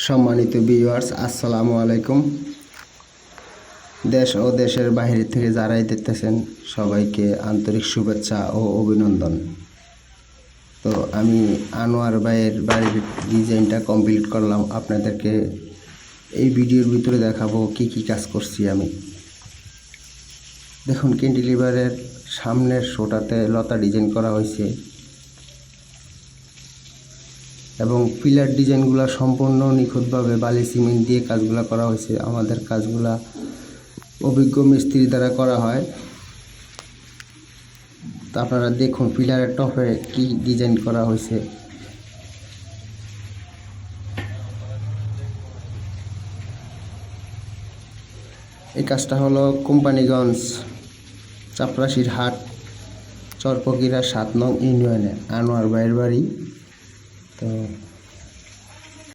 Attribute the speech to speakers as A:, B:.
A: সম্মানিত ভিউয়ার্স, আসসালামু আলাইকুম। দেশ ও দেশের বাইরে থেকে যারাই দেখতেছেন সবাইকে আন্তরিক শুভেচ্ছা ও অভিনন্দন। তো আমি আনোয়ার ভাইয়ের বাড়ির ডিজাইনটা কমপ্লিট করলাম। আপনাদেরকে এই ভিডিওর ভিতরে দেখাবো কি কি কাজ করছি আমি। দেখুন, ক্যান্টিলিভারের সামনের শোটাতে লতা ডিজাইন করা হয়েছে এবং পিলার ডিজাইনগুলো সম্পূর্ণ নিখুঁতভাবে বালি সিমেন্ট দিয়ে কাজগুলো করা হয়েছে। আমাদের কাজগুলা অভিজ্ঞ মিস্ত্রি দ্বারা করা হয়। তা আপনারা দেখুন পিলারের টপে কি ডিজাইন করা হয়েছে। এই কাজটা হলো কোম্পানিগঞ্জ চাপরাশির হাট, চরপকিরা 7 নং ইউনিয়নে আনোয়ার ভাইয়ের বাড়ি। তো